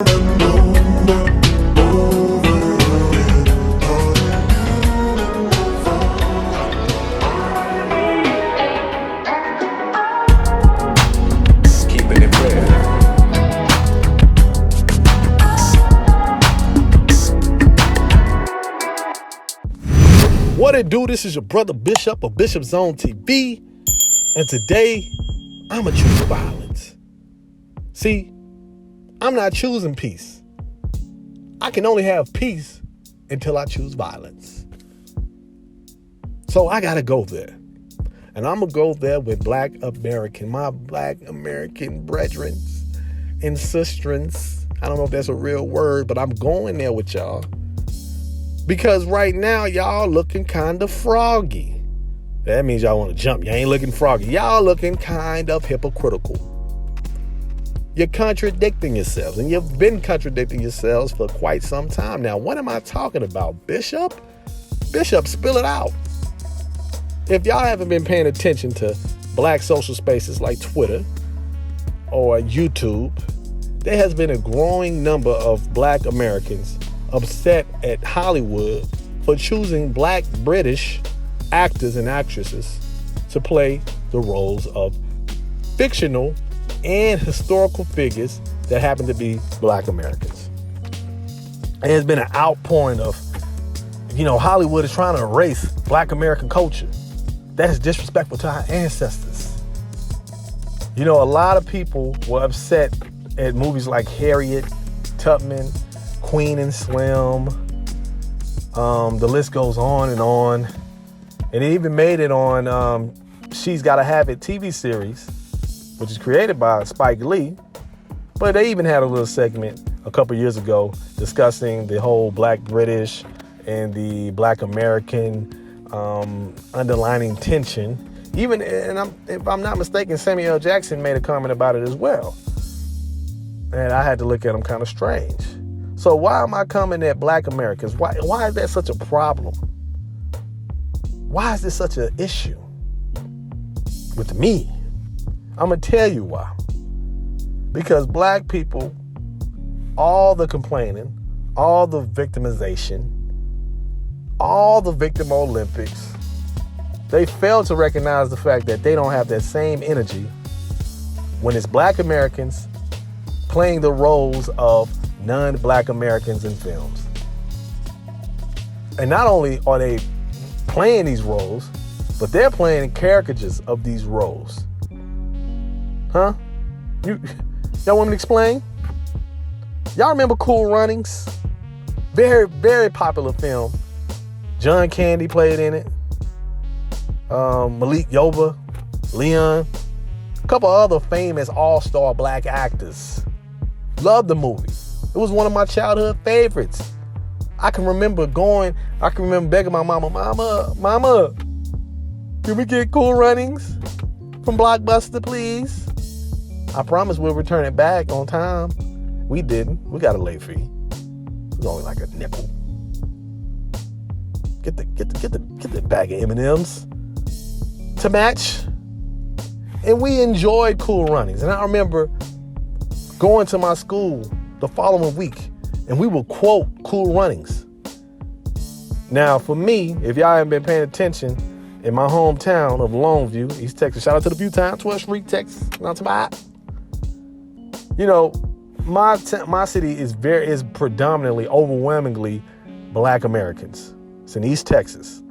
What it do? This is your brother Bishop of Bishop Zone TV, and today I'ma choose violence. See, I'm not choosing peace. I can only have peace until I choose violence. So I gotta go there, and I'm gonna go there with my Black American brethren and sistrens. I don't know if that's a real word, but I'm going there with y'all. Because right now, y'all looking kind of froggy. That means y'all want to jump. You ain't looking froggy. Y'all looking kind of hypocritical. You're contradicting yourselves. And you've been contradicting yourselves for quite some time now. What am I talking about, Bishop? Bishop, spill it out. If y'all haven't been paying attention to black social spaces like Twitter or YouTube, there has been a growing number of black Americans upset at Hollywood for choosing black British actors and actresses to play the roles of fictional and historical figures that happen to be black Americans. And there's been an outpouring of, Hollywood is trying to erase black American culture. That is disrespectful to our ancestors. A lot of people were upset at movies like Harriet Tubman, Queen and Slim. The list goes on. And it even made it on She's Gotta Have It TV series, which is created by Spike Lee. But they even had a little segment a couple years ago discussing the whole black British and the black American underlining tension. If I'm not mistaken, Samuel L. Jackson made a comment about it as well. And I had to look at him kind of strange. So why am I coming at black Americans? Why is that such a problem? Why is this such an issue with me? I'm going to tell you why. Because black people, all the complaining, all the victimization, all the victim Olympics, they fail to recognize the fact that they don't have that same energy when it's black Americans playing the roles of non-black Americans in films. And not only are they playing these roles, but they're playing caricatures of these roles. Huh? Y'all want me to explain? Y'all remember Cool Runnings? Very, very popular film. John Candy played in it. Malik Yoba, Leon, a couple other famous all-star black actors. Loved the movie. It was one of my childhood favorites. I can remember begging my mama, can we get Cool Runnings from Blockbuster, please? I promise we'll return it back on time. We didn't. We got a late fee. It was only like a nickel. Get the bag of M&Ms to match. And we enjoyed Cool Runnings. And I remember going to my school the following week, and we will quote Cool Runnings. Now, for me, if y'all haven't been paying attention, in my hometown of Longview, East Texas, shout out to the Butte-Town, 12th Street, Texas, not too bad. My city is predominantly, overwhelmingly black Americans. It's in East Texas,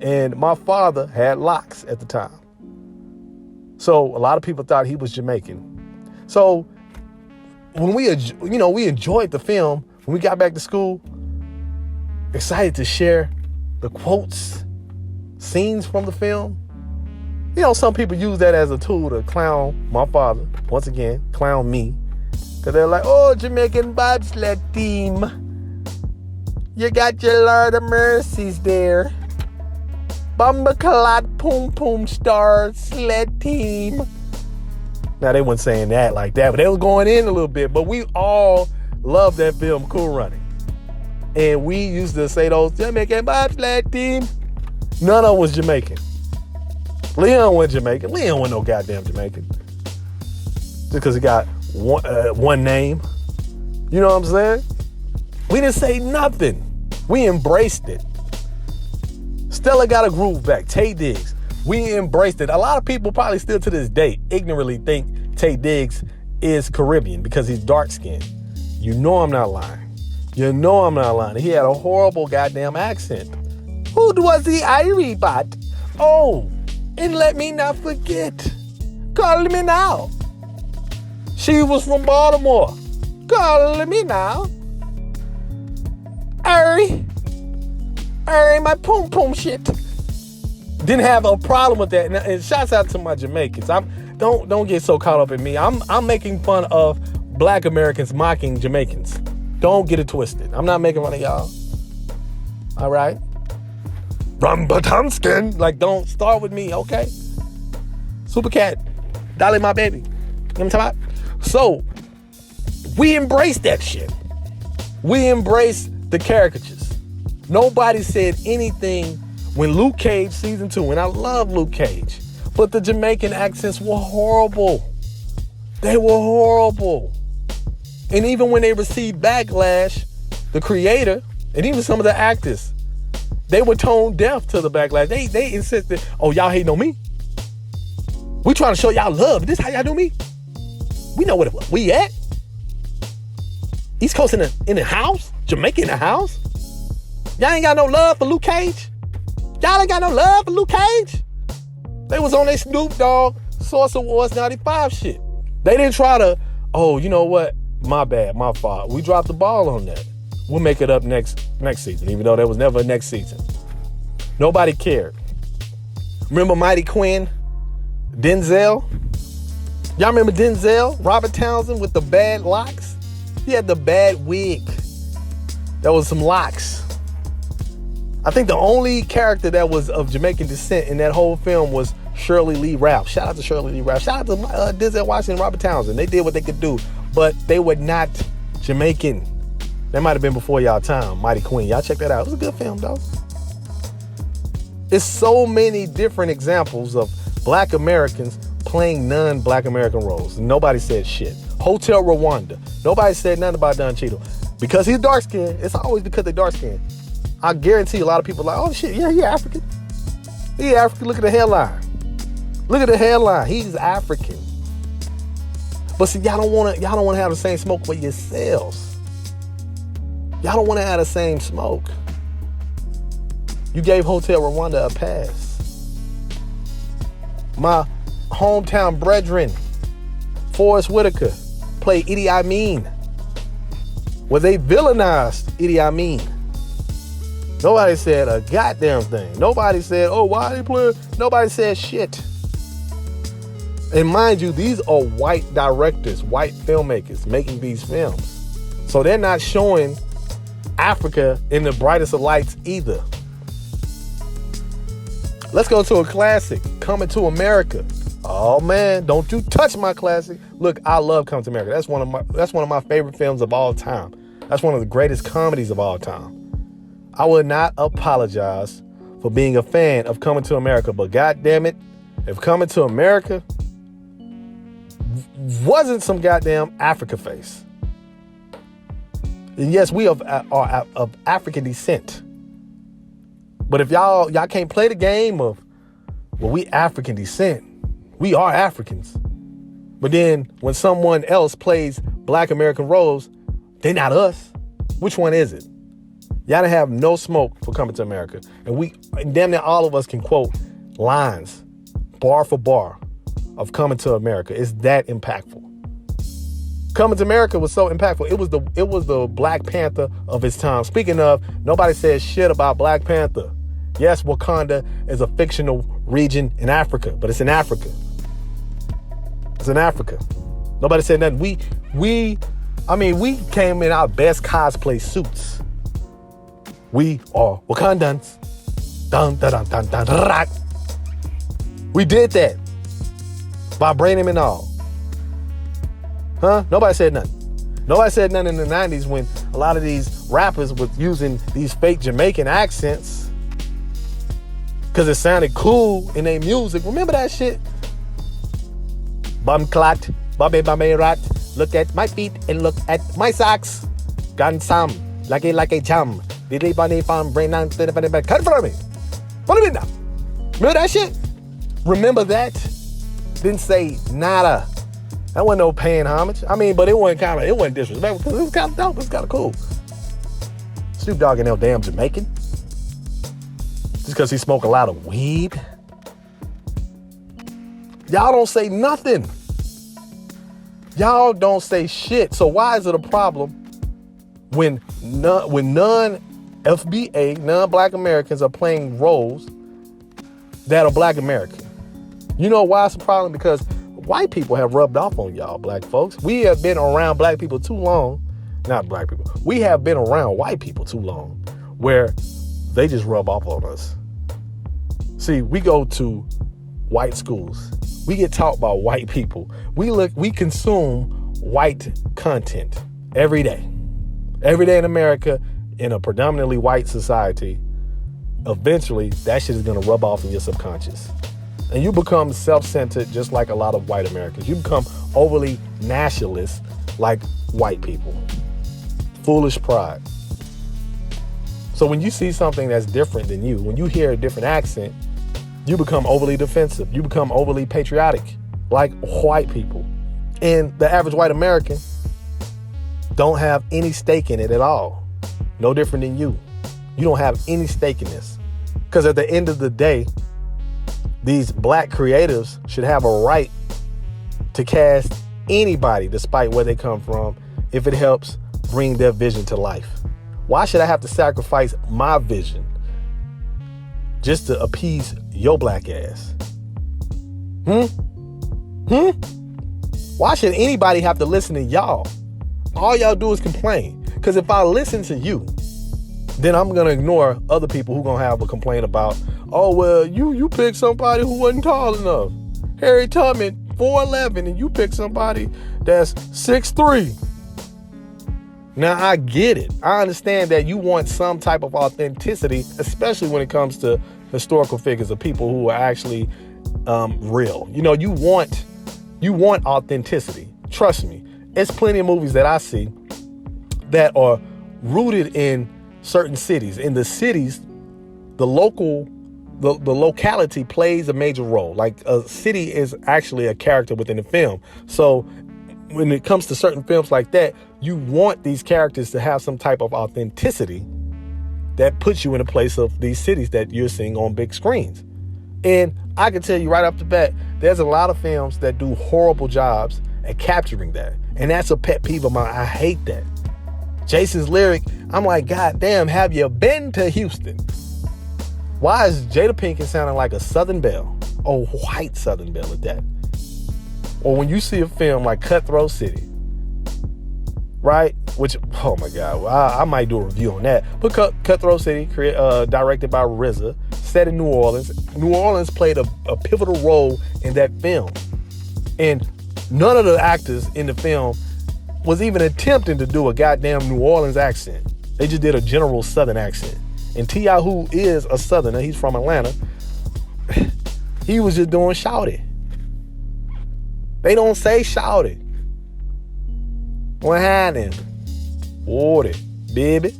and my father had locks at the time, so a lot of people thought he was Jamaican. So when we enjoyed the film, when we got back to school, excited to share the quotes, scenes from the film. Some people use that as a tool to clown my father, once again, clown me. Because they're like, oh, Jamaican bobsled team, you got your Lord of Mercies there. Bumbaclot Poom Poom Star sled team. Now, they weren't saying that like that, but they was going in a little bit. But we all loved that film, Cool Running. And we used to say those Jamaican bobsled team. None of them was Jamaican. Leon wasn't Jamaican. Leon wasn't no goddamn Jamaican. Just because he got one name. You know what I'm saying? We didn't say nothing. We embraced it. Stella got a groove back. Taye Diggs. We embraced it. A lot of people probably still to this day ignorantly think Taye Diggs is Caribbean because he's dark-skinned. You know I'm not lying. You know I'm not lying. He had a horrible goddamn accent. Who was the Irie bot? Oh, and let me not forget. Call me now. She was from Baltimore. Call me now. Irie, my poom poom shit. Didn't have a problem with that. And shouts out to my Jamaicans. Don't get so caught up in me. I'm making fun of Black Americans mocking Jamaicans. Don't get it twisted. I'm not making fun of y'all. All right? Rumbatumskin. Like, don't start with me, okay? Super Cat. Dolly, my baby. You know what I'm talking about? So, we embrace that shit. We embrace the caricatures. Nobody said anything when Luke Cage season 2, and I love Luke Cage, but the Jamaican accents were horrible. They were horrible. And even when they received backlash, the creator, and even some of the actors, they were tone deaf to the backlash. They insisted, oh, y'all hating on me? We trying to show y'all love. This how y'all do me? We know what we at. East Coast in the house? Jamaica in the house? Y'all ain't got no love for Luke Cage? Y'all ain't got no love for Luke Cage? They was on their Snoop Dogg Source Awards 95 shit. They didn't try to, oh, you know what? My bad, my fault. We dropped the ball on that. We'll make it up next season, even though there was never a next season. Nobody cared. Remember Mighty Quinn? Denzel? Y'all remember Denzel? Robert Townsend with the bad locks? He had the bad wig. There was some locks. I think the only character that was of Jamaican descent in that whole film was Shirley Lee Ralph. Shout out to Shirley Lee Ralph. Shout out to Denzel Washington and Robert Townsend. They did what they could do, but they were not Jamaican. That might have been before y'all time. Mighty Queen. Y'all check that out. It was a good film, though. It's so many different examples of Black Americans playing non-Black American roles. Nobody said shit. Hotel Rwanda. Nobody said nothing about Don Cheadle. Because he's dark-skinned. It's always because they're dark-skinned. I guarantee a lot of people are like, oh shit, yeah, he African. He African. Look at the hairline. Look at the hairline. He's African. But see, y'all don't want to have the same smoke for yourselves. Y'all don't want to have the same smoke. You gave Hotel Rwanda a pass. My hometown brethren, Forrest Whitaker, played Idi Amin. Well, they villainized Idi Amin. Nobody said a goddamn thing. Nobody said, oh, why they play? Nobody said shit. And mind you, these are white directors, white filmmakers making these films. So they're not showing Africa in the brightest of lights either. Let's go to a classic, Coming to America. Oh man, don't you touch my classic. Look, I love Coming to America. That's one of my favorite films of all time. That's one of the greatest comedies of all time. I would not apologize for being a fan of Coming to America, but God damn it, if Coming to America wasn't some goddamn Africa face. And yes, we are of African descent. But if y'all can't play the game of, well, we African descent, we are Africans. But then when someone else plays Black American roles, they're not us. Which one is it? Y'all don't have no smoke for Coming to America. And damn near all of us can quote lines, bar for bar, of Coming to America. It's that impactful. Coming to America was so impactful. It was the Black Panther of its time. Speaking of, nobody says shit about Black Panther. Yes, Wakanda is a fictional region in Africa, but it's in Africa. It's in Africa. Nobody said nothing. We came in our best cosplay suits. We are Wakandans. Dun, dun, dun, dun, dun, dun, dun. We did that. Vibranium and all. Huh? Nobody said nothing. Nobody said nothing in the 90s when a lot of these rappers were using these fake Jamaican accents because it sounded cool in their music. Remember that shit? Bum clot, bobby rat, Look at my feet and look at my socks. Got some, like a chum. Did anybody find brain down? Cut in front of me. Follow me now. Remember that shit? Remember that? Didn't say nada. That wasn't no paying homage. I mean, but it wasn't disrespectful because it was kind of dope. It was kind of cool. Snoop Dogg ain't no damn Jamaican. Just because he smoked a lot of weed. Y'all don't say nothing. Y'all don't say shit. So why is it a problem when non-FBA, non-Black Americans are playing roles that are Black American? You know why it's a problem? Because white people have rubbed off on y'all, black folks. We have been around black people too long. Not black people. We have been around white people too long where they just rub off on us. See, we go to white schools. We get taught by white people. We consume white content every day. Every day in America, in a predominantly white society, eventually that shit is going to rub off in your subconscious. And you become self-centered just like a lot of white Americans. You become overly nationalist like white people. Foolish pride. So when you see something that's different than you, when you hear a different accent, you become overly defensive. You become overly patriotic like white people. And the average white American don't have any stake in it at all. No different than you. You don't have any stake in this. Because at the end of the day, these black creatives should have a right to cast anybody despite where they come from if it helps bring their vision to life. Why should I have to sacrifice my vision just to appease your black ass? Why should anybody have to listen to y'all? All y'all do is complain. Because if I listen to you, then I'm going to ignore other people who going to have a complaint about, oh, well, you picked somebody who wasn't tall enough. Harry Tubman, 4'11", and you picked somebody that's 6'3". Now, I get it. I understand that you want some type of authenticity, especially when it comes to historical figures of people who are actually real. You know, you want authenticity. Trust me. It's plenty of movies that I see that are rooted in certain cities. In the cities, the locality plays a major role. Like a city is actually a character within the film. So when it comes to certain films like that, you want these characters to have some type of authenticity that puts you in a place of these cities that you're seeing on big screens. And I can tell you right off the bat, there's a lot of films that do horrible jobs at capturing that. And that's a pet peeve of mine. I hate that. Jason's lyric, I'm like, God damn, have you been to Houston? Why is Jada Pinkett sounding like a Southern Belle? Oh, white Southern Belle at that. Or when you see a film like Cutthroat City, right? Which, oh my God, well, I might do a review on that. But Cutthroat City, directed by RZA, set in New Orleans. New Orleans played a pivotal role in that film. And none of the actors in the film was even attempting to do a goddamn New Orleans accent. They just did a general Southern accent. And T.I., who is a Southerner, he's from Atlanta, he was just doing shouty. They don't say shouty. What happened? Order, baby.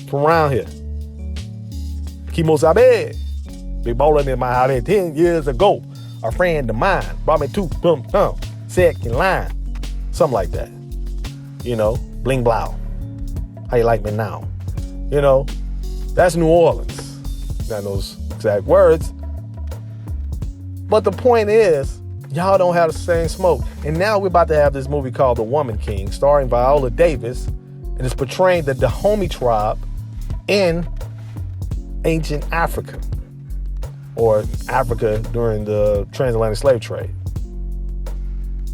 From around here. Kimo Sabe. Big bowling in my house 10 years ago. A friend of mine brought me to second line. Something like that. You know, bling blow. How you like me now? You know, that's New Orleans. Not those exact words. But the point is, y'all don't have the same smoke. And now we're about to have this movie called The Woman King, starring Viola Davis, and it's portraying the Dahomey tribe in ancient Africa, or Africa during the transatlantic slave trade.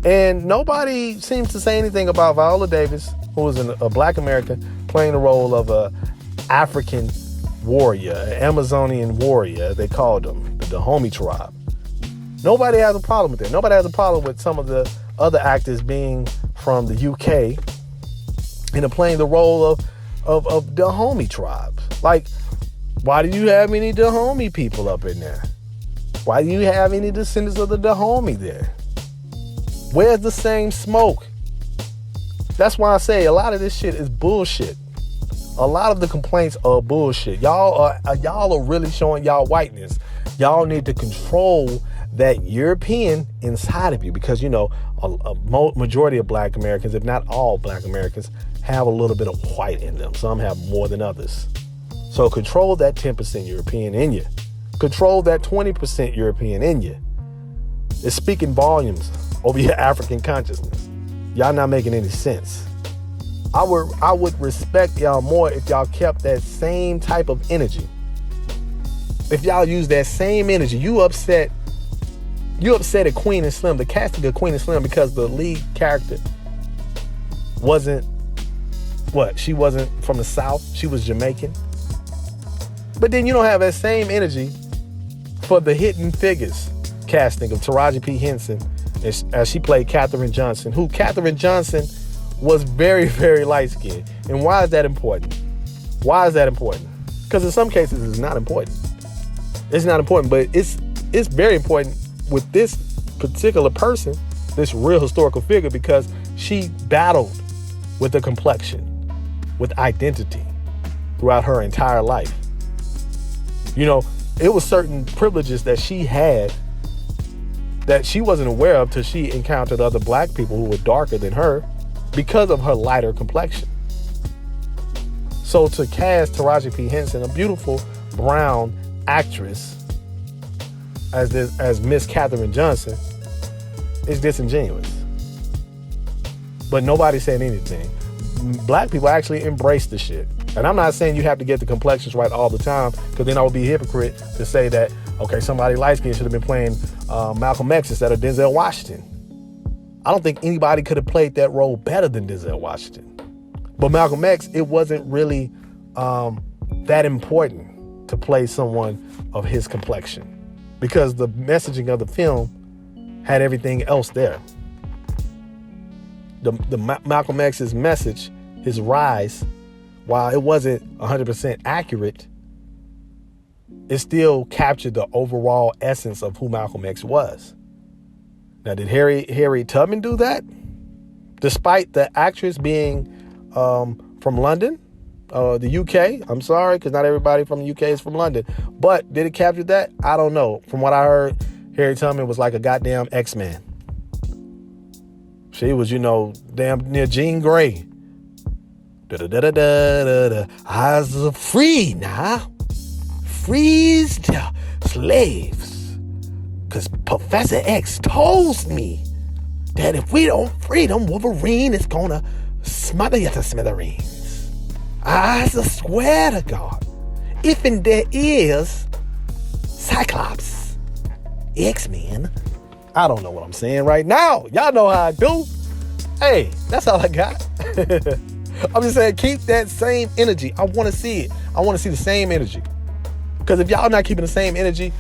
And nobody seems to say anything about Viola Davis, who is a black American playing the role of a African warrior, an Amazonian warrior, they called them, the Dahomey tribe. Nobody has a problem with that. Nobody has a problem with some of the other actors being from the UK and playing the role of Dahomey tribes. Like, why do you have any Dahomey people up in there? Why do you have any descendants of the Dahomey there? Where's the same smoke? That's why I say a lot of this shit is bullshit. A lot of the complaints are bullshit. Y'all are really showing y'all whiteness. Y'all need to control that European inside of you, because you know a majority of Black Americans, if not all Black Americans, have a little bit of white in them. Some have more than others. So control that 10% European in you. Control that 20% European in you. It's speaking volumes over your African consciousness. Y'all not making any sense. I would respect y'all more if y'all kept that same type of energy. If y'all use that same energy. You upset at Queen and Slim, the casting of Queen and Slim, because the lead character wasn't she wasn't from the South. She was Jamaican. But then you don't have that same energy for the Hidden Figures casting of Taraji P. Henson as she played Katherine Johnson, who Katherine Johnson was very, very light-skinned. And why is that important? Why is that important? Because in some cases it's not important. It's not important, but it's very important with this particular person, this real historical figure, because she battled with the complexion, with identity throughout her entire life. You know, it was certain privileges that she had that she wasn't aware of till she encountered other Black people who were darker than her because of her lighter complexion. So to cast Taraji P. Henson, a beautiful brown actress, as Miss Katherine Johnson, is disingenuous. But nobody said anything. Black people actually embrace the shit. And I'm not saying you have to get the complexions right all the time, because then I would be a hypocrite to say that, okay, somebody light-skinned should have been playing Malcolm X instead of Denzel Washington. I don't think anybody could have played that role better than Denzel Washington. But Malcolm X, it wasn't really that important to play someone of his complexion, because the messaging of the film had everything else there. The Malcolm X's message, his rise, while it wasn't 100% accurate, it still captured the overall essence of who Malcolm X was. Now, did Harriet Tubman do that? Despite the actress being from London, the UK. I'm sorry, because not everybody from the UK is from London. But did it capture that? I don't know. From what I heard, Harriet Tubman was like a goddamn X-Man. She was, damn near Jean Grey. Eyes are free now. Freeze the slaves. Because Professor X told me that if we don't free them, Wolverine is going to smother you to smithereens. I swear to God, if and there is Cyclops, X-Men, I don't know what I'm saying right now. Y'all know how I do. Hey, that's all I got. I'm just saying, keep that same energy. I want to see it. I want to see the same energy. Because if y'all not keeping the same energy,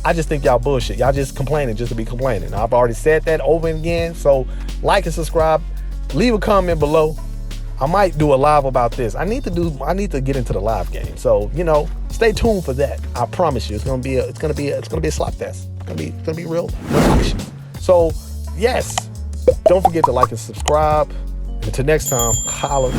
I just think y'all bullshit. Y'all just complaining just to be complaining. I've already said that over and again. So like and subscribe. Leave a comment below. I might do a live about this. I need to get into the live game. So, stay tuned for that. I promise you, it's gonna be a slop fest. It's gonna be real action. So, yes, don't forget to like and subscribe. Until next time, holla.